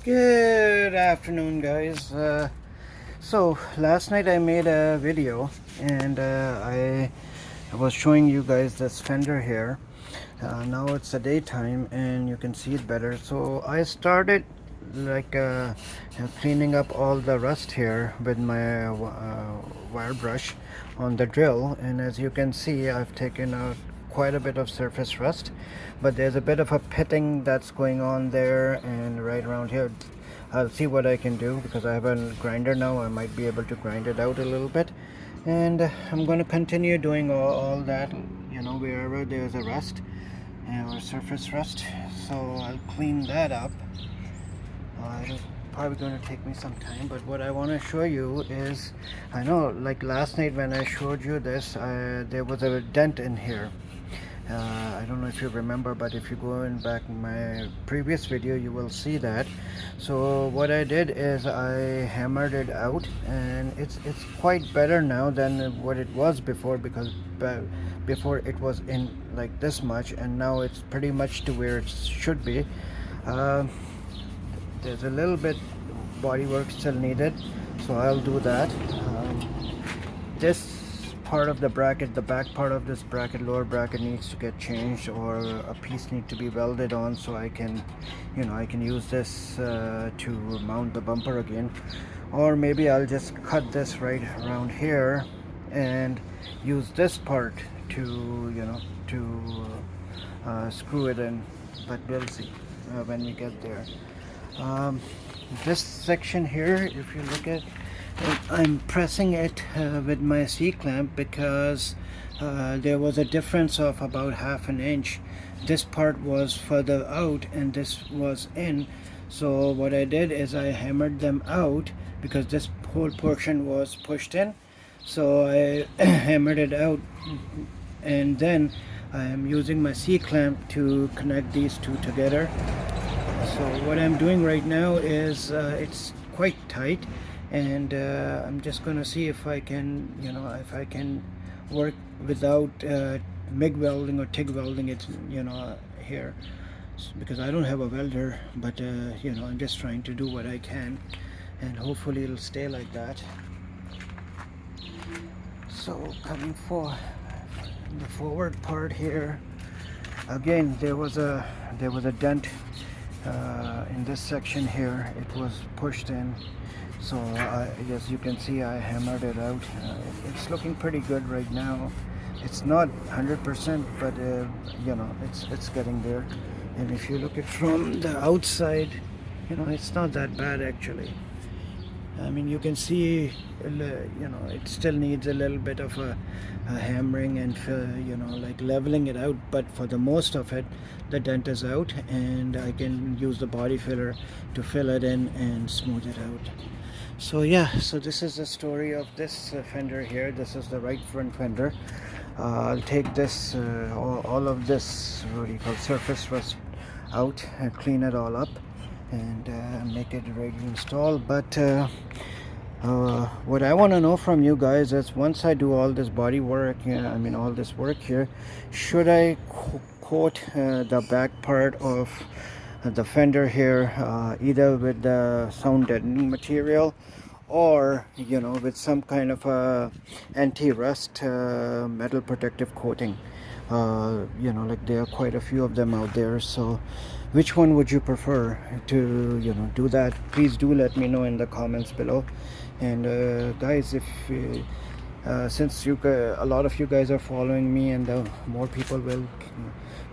Good afternoon, guys. So last night I made a video and I was showing you guys this fender here. Now it's the daytime and you can see it better. So I started like cleaning up all the rust here with my wire brush on the drill, and as you can see I've taken out quite a bit of surface rust, but there's a bit of a pitting that's going on there and right around here. I'll see what I can do because I have a grinder now. I might be able to grind it out a little bit, and I'm going to continue doing all that, you know, wherever there's a rust or surface rust. So I'll clean that up. It'll probably going to take me some time, but what I want to show you is, I know like last night when I showed you this, there was a dent in here. I don't know if you remember, but if you go in back in my previous video you will see that. So what I did is I hammered it out, and it's quite better now than what it was before, because before it was in like this much, and now it's pretty much to where it should be. There's a little bit body work still needed, so I'll do that. This part of the bracket, the back part of this bracket, lower bracket, needs to get changed, or a piece need to be welded on, so I can, you know, I can use this to mount the bumper again. Or maybe I'll just cut this right around here and use this part to, you know, to screw it in, but we'll see when we get there. This section here, if you look at, I'm pressing it with my C-clamp because there was a difference of about ½ an inch. This part was further out and this was in. So what I did is I hammered them out because this whole portion was pushed in. So I hammered it out, and then I am using my C-clamp to connect these two together. So what I'm doing right now is it's quite tight, and I'm just gonna see if I can, you know, if I can work without MIG welding or TIG welding it, you know, here, because I don't have a welder, but you know, I'm just trying to do what I can, and hopefully it'll stay like that. So coming for the forward part here, again there was a dent in this section here. It was pushed in, so as you can see I hammered it out. It's looking pretty good right now. It's not 100%, but you know, it's getting there. And if you look at from the outside, you know, it's not that bad actually. I mean, you can see, you know, it still needs a little bit of a hammering and, you know, like leveling it out, but for the most of it, the dent is out, and I can use the body filler to fill it in and smooth it out. So yeah, so this is the story of this fender here. This is the right front fender. I'll take this, all of this, what do you call, surface rust out, and clean it all up, and make it ready to install. But what I want to know from you guys is, once I do all this body work, I mean all this work here, should I coat the back part of the fender here either with the sound deadening material, or, you know, with some kind of a anti-rust metal protective coating? You know, like there are quite a few of them out there. So which one would you prefer to, you know, do that? Please do let me know in the comments below. And guys, if since a lot of you guys are following me, and more people will,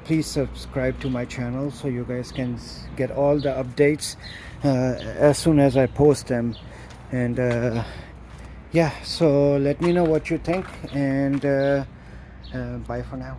please subscribe to my channel so you guys can get all the updates as soon as I post them. And yeah, so let me know what you think, and bye for now.